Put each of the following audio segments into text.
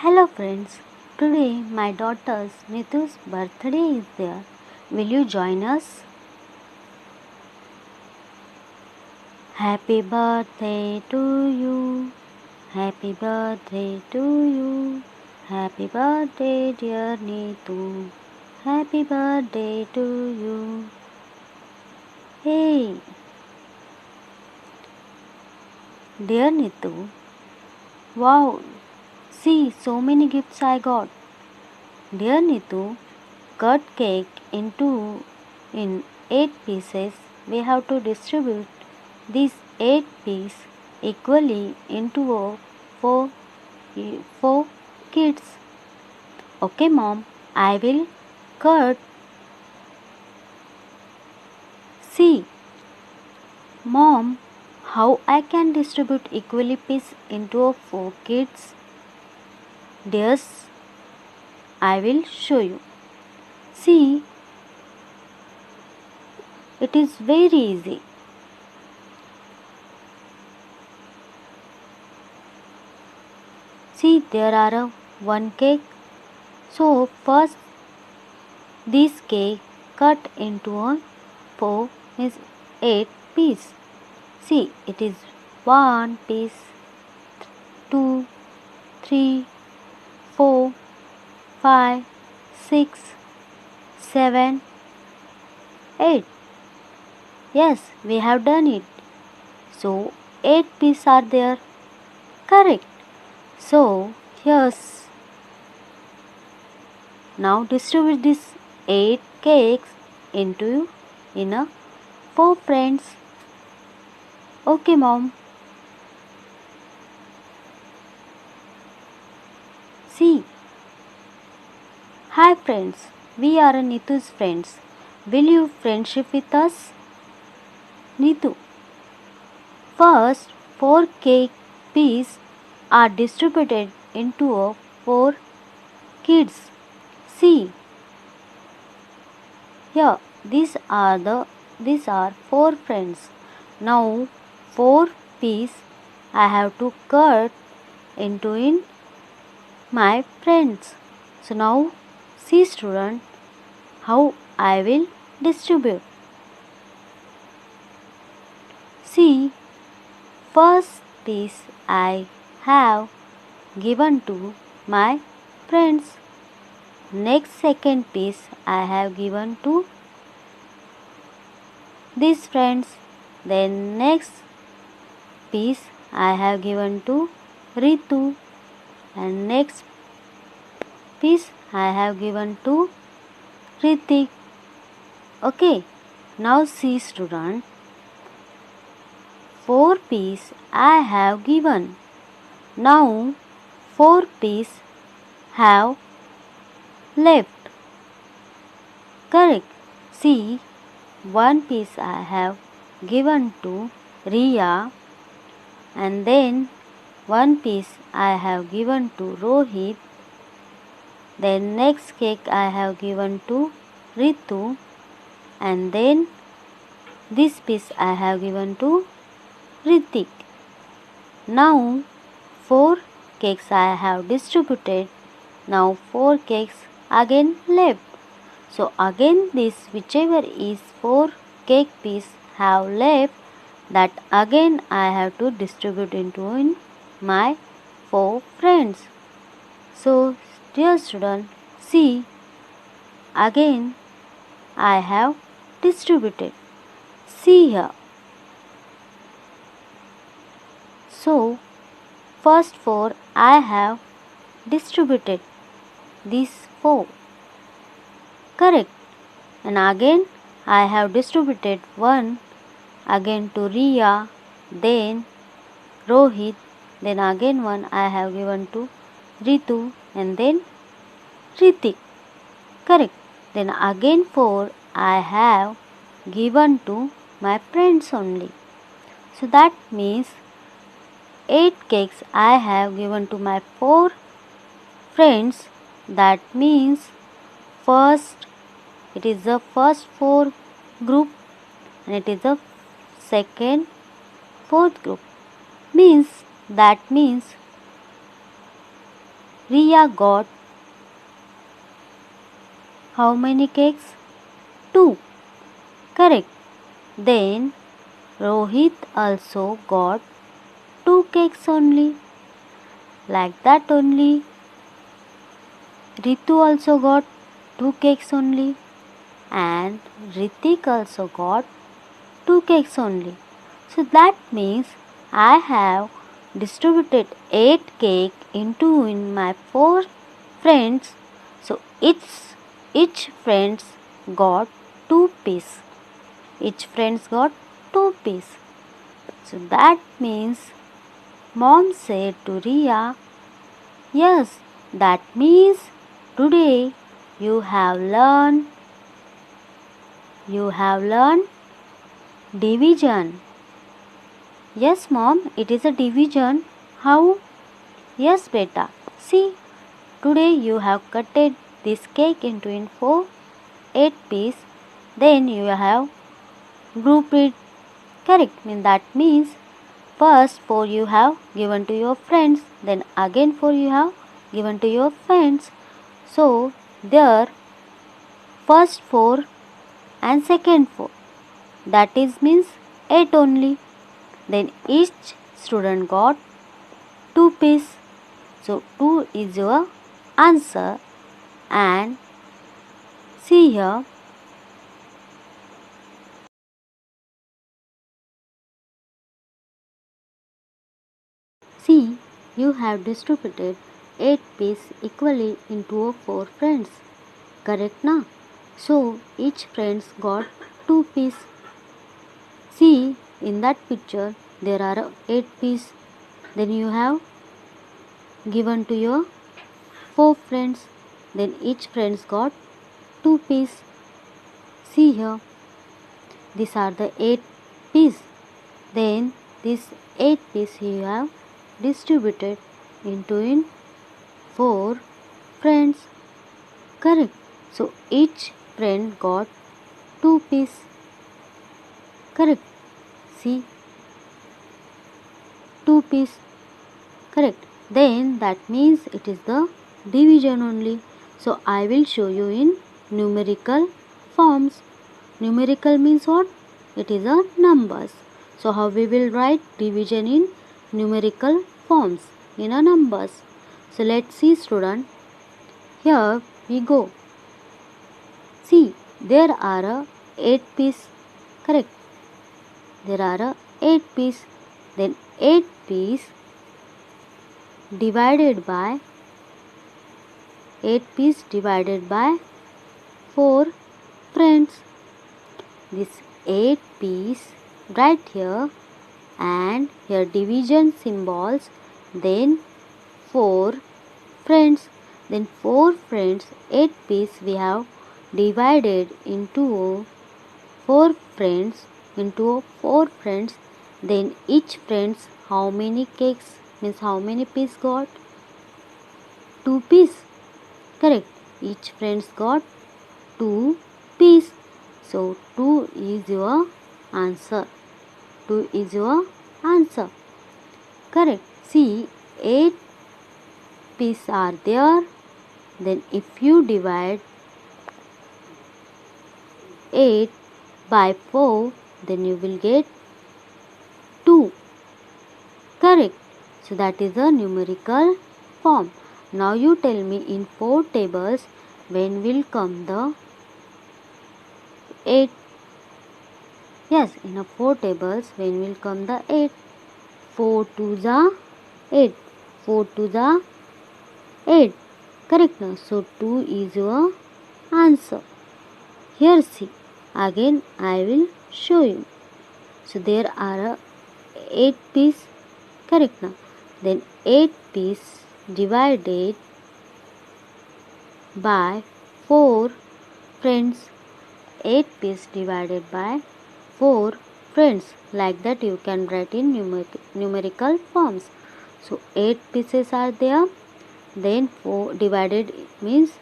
Hello friends, today my daughter's Nitu's birthday is there. Will you join us? Happy birthday to you. Happy birthday to you. Happy birthday dear Nitu. Happy birthday to you. Hey, dear Nitu. Wow, see so many gifts I got. Dear Nitu, cut cake in 8 pieces. We have to distribute these 8 pieces equally into four kids. Okay, mom, I will cut. See, mom, how I can distribute equally piece into 4 kids? Yes, I will show you. See, it is very easy. See, there are one cake. So first this cake cut into a 4 is 8 piece. See, it is 1 piece, 2, 3, 4, 5, 6, 7, 8. Yes, we have done it. So 8 pieces are there. Correct. So yes. Now distribute these 8 cakes into in a 4 friends. Okay, mom. See. Hi friends. We are Nitu's friends. Will you friendship with us? Nitu. First 4 cake pieces are distributed into a 4 kids. See. Here these are 4 friends. Now 4 piece I have to cut into in my friends. So now see student how I will distribute. See, first piece I have given to my friends. Next second piece I have given to these friends. Then next piece I have given to Ritu. And next piece I have given to Ritik. Okay, now see student. 4 piece I have given. Now 4 piece have left. Correct. See, 1 piece I have given to Riya, and then 1 piece I have given to Rohit. Then next cake I have given to Ritu, and then this piece I have given to Ritik. Now 4 cakes I have distributed. Now 4 cakes again left. So again this whichever is 4 cake piece have left, that again I have to distribute into in my 4 friends. So dear student, see, again I have distributed. See here. So first 4 I have distributed these 4. Correct. And again I have distributed 1 again to Riya, then Rohit, then again 1 I have given to Ritu, and then Ritik. Correct. Then again 4 I have given to my friends only. So that means 8 cakes I have given to my 4 friends. That means first it is the first 4 group, and it is the second 4th group. That means Riya got how many cakes? 2. Correct. Then Rohit also got 2 cakes only. Like that only. Ritu also got 2 cakes only. And Ritik also got 2 cakes only. So that means I have distributed 8 cake into in my 4 friends. So each friends got 2 piece. Each friends got 2 piece. So that means mom said to Riya, yes, that means today you have learned division. Yes, mom, it is a division. How? Yes, beta. See, today you have cutted this cake into in 8 pieces. Then you have grouped it. Correct. That means first 4 you have given to your friends. Then again 4 you have given to your friends. So there first 4 and second 4. That is means 8 only. Then each student got 2 pieces. So 2 is your answer. And see here, see, you have distributed 8 pieces equally into 4 friends. Correct na? So each friends got 2 pieces. See, in that picture there are 8 pieces. Then you have given to your 4 friends. Then each friends got 2 pieces. See here, these are the 8 pieces. Then this 8 pieces you have distributed into in 4 friends. Correct. So each friend got 2 pieces. Correct. See, 2 pieces. Correct. Then that means it is the division only. So I will show you in numerical forms. Numerical means what? It is a numbers. So how we will write division in numerical forms in a numbers. So let's see, student. Here we go. See, there are 8 pieces. Correct. There are 8 pieces. Then 8 pieces divided by 4 friends. This 8 piece right here, and here division symbols, then 4 friends. Then 4 friends, 8 piece we have divided into 4 friends, then each friends how many cakes, means how many piece got? 2 piece. Correct. Each friends got 2 piece. So 2 is your answer. 2 is your answer. Correct. See, 8 pieces are there. Then if you divide 8 by 4, then you will get 2. Correct. So that is a numerical form. Now you tell me in 4 tables when will come the 8. Yes, in a 4 tables when will come the 8. 4 to the 8. 4 to the 8. Correct now. So 2 is your answer. Here see. Again I will show you. So there are 8 pieces. Correct now. Then 8 pieces divided by 4 friends. 8 pieces divided by 4 friends. Like that you can write in numerical forms. So 8 pieces are there. Then 4 divided means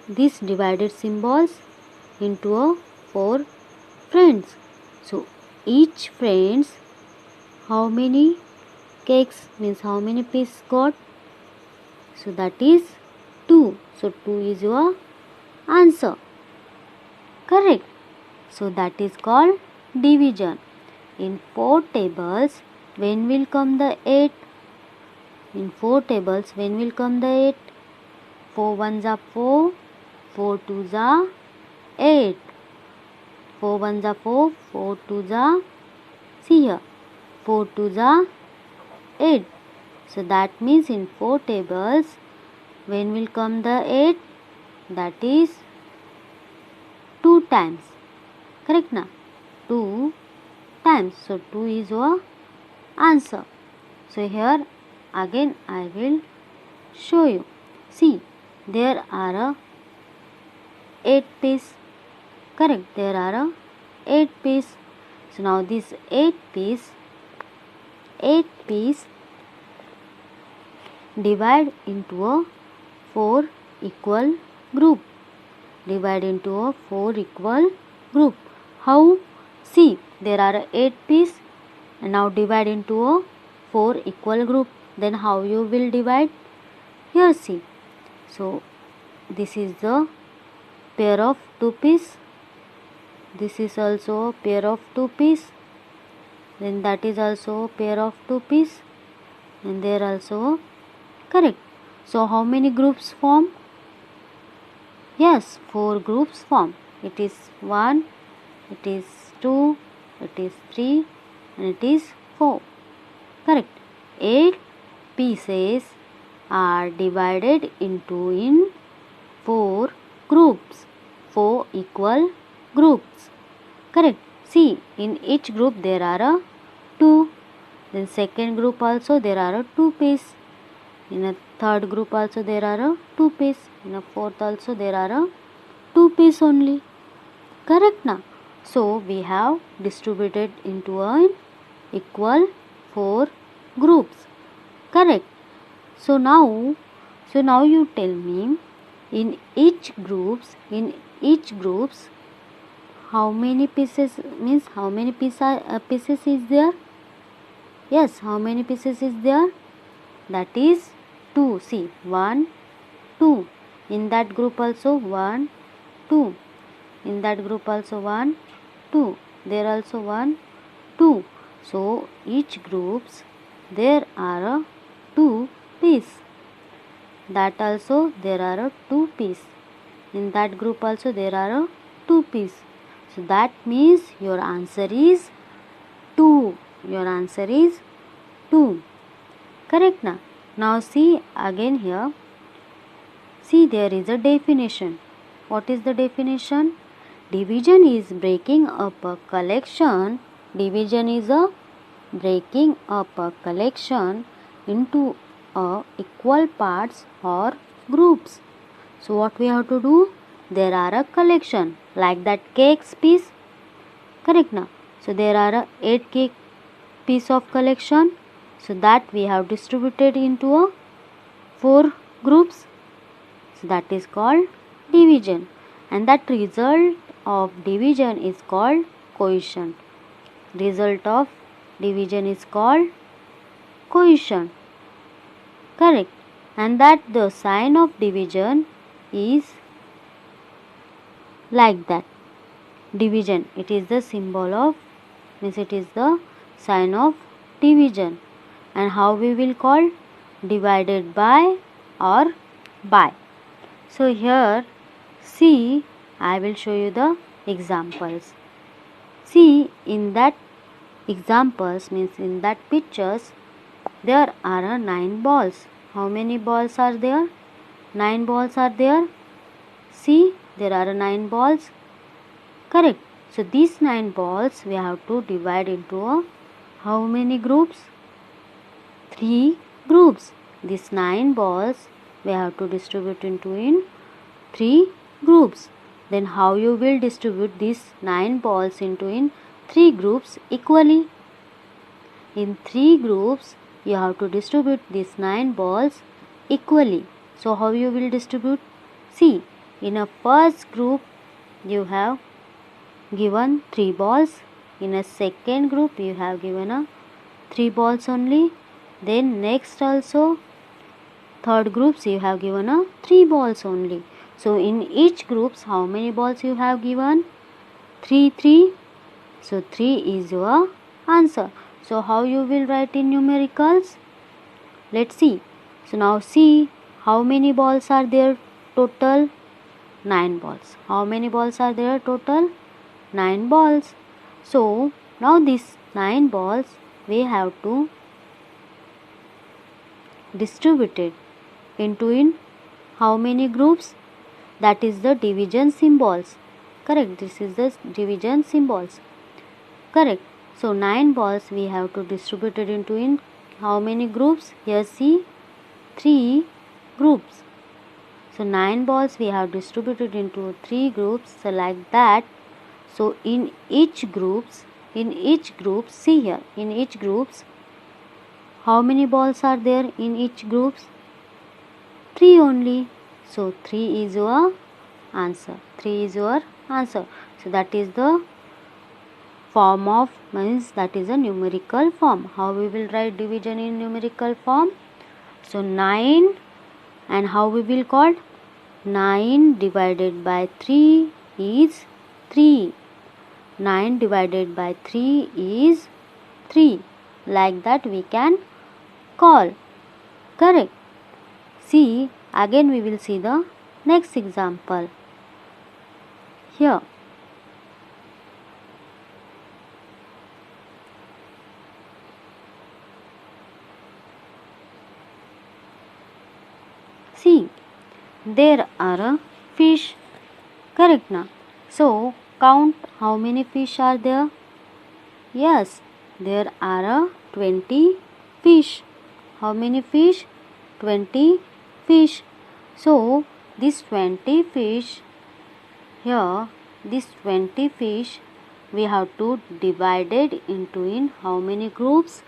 this divided symbols into a 4 friends. So each friends how many cakes, means how many pieces got? So that is 2. So 2 is your answer. Correct. So that is called division. In 4 tables, when will come the 8? In 4 tables, when will come the 8? 4 ones are 4, 4 twos are 8. 4 ones are 4, 4 twos are, see here, 4 twos are 8. So that means in 4 tables, when will come the 8? That is 2 times. Correct na? 2 times. So 2 is your answer. So here again I will show you. See, there are 8 piece. Correct, there are 8 piece. So now this 8 piece divide into a 4 equal group. Divide into a 4 equal group. How? See, there are 8 piece and now divide into a 4 equal group. Then how you will divide? Here see. So this is the pair of 2 piece. This is also a pair of 2 piece. Then that is also a pair of 2 piece. And there also correct. So how many groups form? Yes, 4 groups form. It is 1, it is 2, it is 3 and it is 4. Correct. 8 pieces are divided into in 4 groups. 4 equal groups. Correct. See, in each group there are 2. Then second group also there are 2 pieces. In a third group also there are 2 pieces. In a fourth also there are 2 pieces only. Correct na? So we have distributed into an equal 4 groups. Correct. So now you tell me, in each groups how many pieces, means how many pieces is there? Yes, how many pieces is there? That is 2. See, 1, 2. In that group also 1, 2. In that group also 1, 2. There also 1, 2. So each groups there are 2 pieces. That also there are 2 pieces. In that group also there are 2 pieces. So that means your answer is 2. Your answer is 2. Correct na? Now see again here. See, there is a definition. What is the definition? Division is breaking up a collection. Division is a breaking up a collection into equal parts or groups. So what we have to do? There are a collection like that cakes piece. Correct na? So there are 8 cake piece of collection. So that we have distributed into a 4 groups. So that is called division. And that result of division is called quotient. Result of division is called quotient. Correct. And that the sign of division is like that. Division, it is the symbol of, means it is the sign of division. And how we will call? Divided by or by. So here see, I will show you the examples. See, in that examples, means in that pictures, there are 9 balls. How many balls are there? 9 balls are there. See, there are 9 balls. Correct. So these 9 balls we have to divide into how many groups? 3 groups. These 9 balls we have to distribute into in 3 groups. Then how you will distribute these 9 balls into in 3 groups equally? In 3 groups you have to distribute these 9 balls equally. So how you will distribute? See, in a first group you have given 3 balls. In a second group you have given 3 balls only. Then next also third groups you have given a 3 balls only. So in each groups how many balls you have given? 3 3. So 3 is your answer. So how you will write in numericals? Let's see. So now see how many balls are there total? 9 balls. How many balls are there total? 9 balls. So now these 9 balls we have to distribute it into in how many groups? That is the division symbols. Correct. This is the division symbols. Correct. So 9 balls we have to distribute it into in how many groups? Here see 3 groups. So 9 balls we have distributed into 3 groups. So like that. So in each groups, see here, in each groups, how many balls are there in each groups? 3 only. So 3 is your answer. 3 is your answer. So that is the form of, means that is a numerical form. How we will write division in numerical form? So 9, and how we will call? 9 divided by 3 is 3. 9 divided by 3 is 3. Like that we can call. Correct. See, again we will see the next example. Here. See, there are a fish. Correct now. So, count how many fish are there. Yes, there are 20 fish. How many fish? 20 fish. So, this 20 fish, here, this 20 fish, we have to divide it into in how many groups?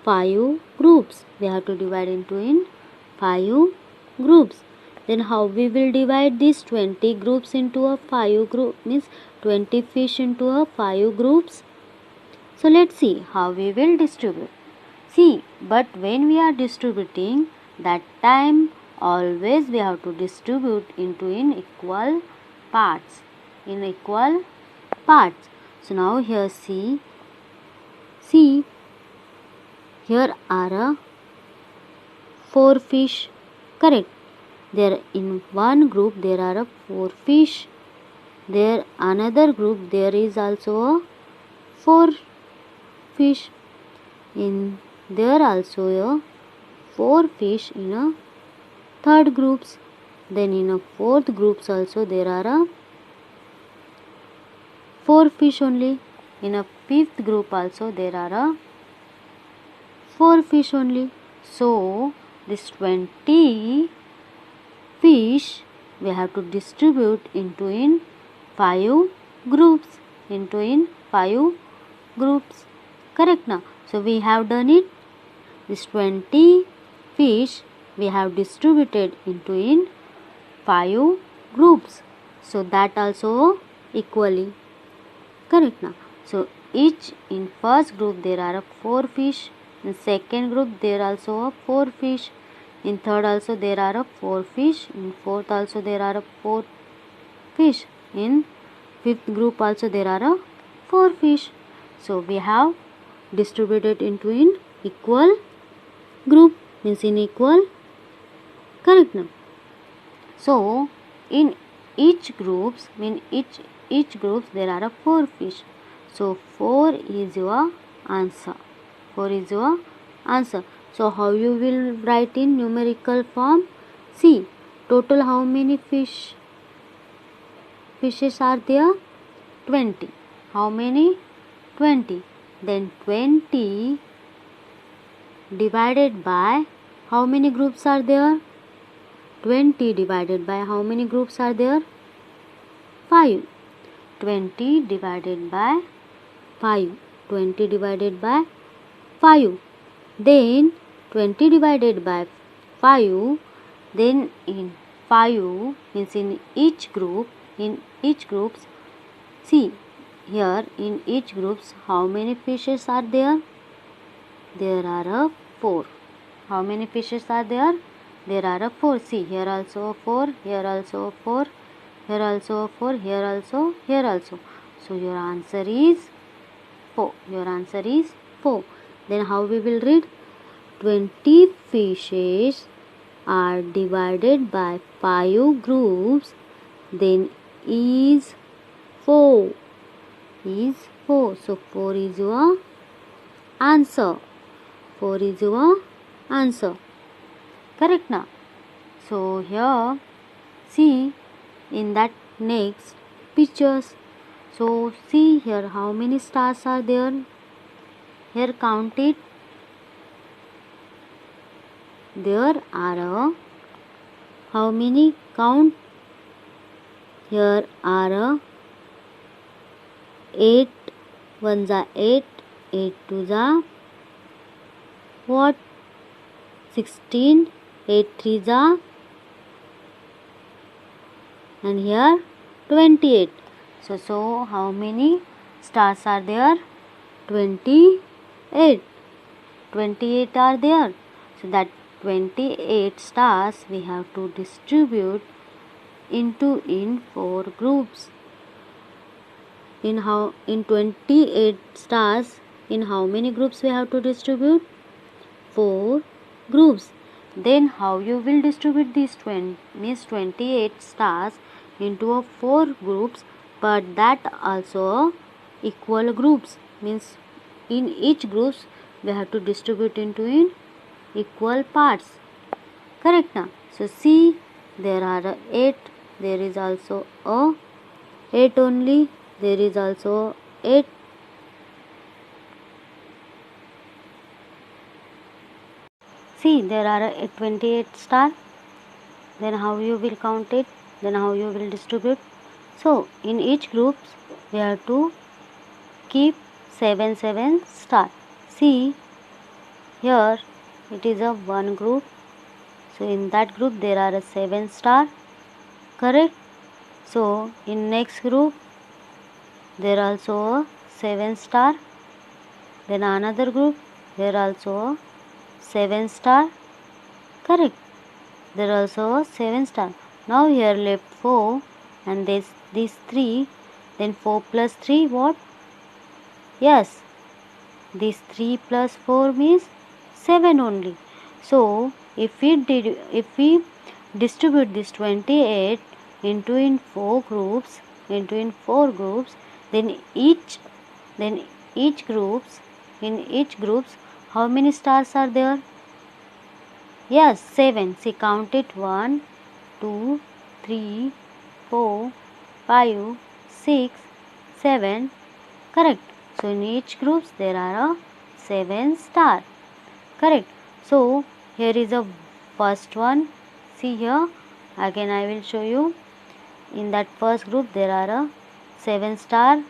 5 groups. We have to divide into in 5 groups. Then how we will divide these 20 groups into a 5 group, means 20 fish into a 5 groups. So let's see how we will distribute. See, but when we are distributing, that time always we have to distribute into in equal parts. In equal parts. So now here see, here are 4 fish. Correct. There in one group there are 4 fish. There another group there is also 4 fish. In there also 4 fish in a third groups. Then in a fourth groups also there are 4 fish only. In a fifth group also there are 4 fish only. So this 20 fish we have to distribute into in 5 groups. Into in 5 groups. Correct now. So we have done it. This 20 fish we have distributed into in 5 groups. So that also equally. Correct now. So each in first group there are 4 fish. In second group there also 4 fish. In third also there are 4 fish. In fourth also there are 4 fish. In fifth group also there are 4 fish. So we have distributed into in equal group, means in equal. Correct now. So in each groups, each groups there are 4 fish. So 4 is your answer. 4 is your answer. So how you will write in numerical form? See, total how many fishes are there? 20. How many? 20. Then 20 divided by how many groups are there? 20 divided by how many groups are there? 5. 20 divided by 5. 20 divided by 5. Then 20 divided by 5. Then in 5 means in each group, see here in each groups how many fishes are there? There are 4. How many fishes are there? there are a 4. See, here also a 4, here also a 4, here also a 4, here also, here also. So your answer is 4. Your answer is 4. Then how we will read? 20 fishes are divided by 5 groups, then is 4. Is 4. So 4 is your answer. 4 is your answer. Correct now? So here, see in that next pictures. So see here how many stars are there. Here count it. There are how many? Count. Here are 8. 1 is 8. 8 2 is what? 16. 8 3 is and here 28. So how many stars are there? 28. 28 are there. So that 28 stars we have to distribute in 4 groups. In 28 stars, in how many groups we have to distribute? 4 groups. Then how you will distribute these 28 stars into 4 groups, but that also equal groups, means in each groups we have to distribute into in equal parts. Correct now? So see, there are 8. There is also a 8 only. There is also 8. See, there are 28 star. Then how you will count it? Then how you will distribute? So in each group we have to keep 7 7 star. See, here it is a one group. So in that group there are a 7 star. Correct? So in next group there also a 7 star. Then another group there also a 7 star. Correct? There also a 7 star. Now here left 4 and these 3. Then 4 plus 3 what? Yes, this 3 plus 4 means 7 only. So if we distribute this 28 into in 4 groups, then each groups how many stars are there? Yes, 7. See, count it. 1 2 3 4 5 6 7. Correct. So in each groups there are 7 star. Correct. So here is a first one. See here, again I will show you. In that first group there are a 7 star.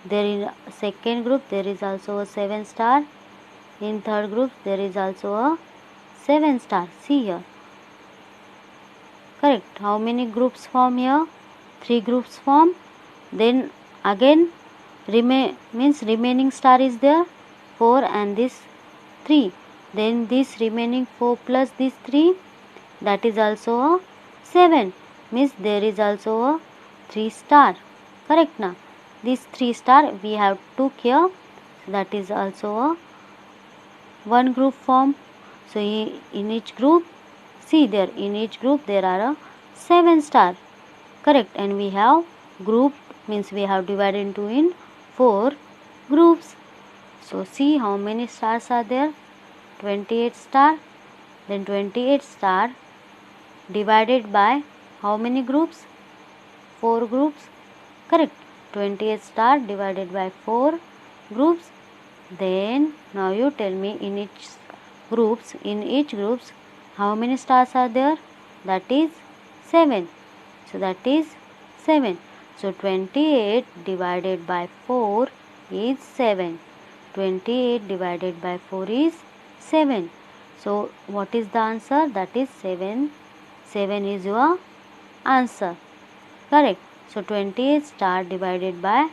There in second group there is also a 7 star. In third group there is also a 7 star. See here. Correct. How many groups form here? 3 groups form. Then again remaining star is there 4 and this 3. Then this remaining 4 plus this 3, that is also a 7, means there is also a 3 star. Correct now? This 3 star we have took here, that is also a one group form. So in each group, see there, in each group there are a 7 star. Correct. And we have group, means we have divided into in 4 groups. So see how many stars are there? 28 star. Then 28 star divided by how many groups? 4 groups. Correct. 28 star divided by 4 groups. Then now you tell me in each groups how many stars are there? That is 7. So that is 7. So 28 divided by 4 is 7. 28 divided by 4 is 7. So what is the answer? That is 7. 7 is your answer. Correct. So 28 star divided by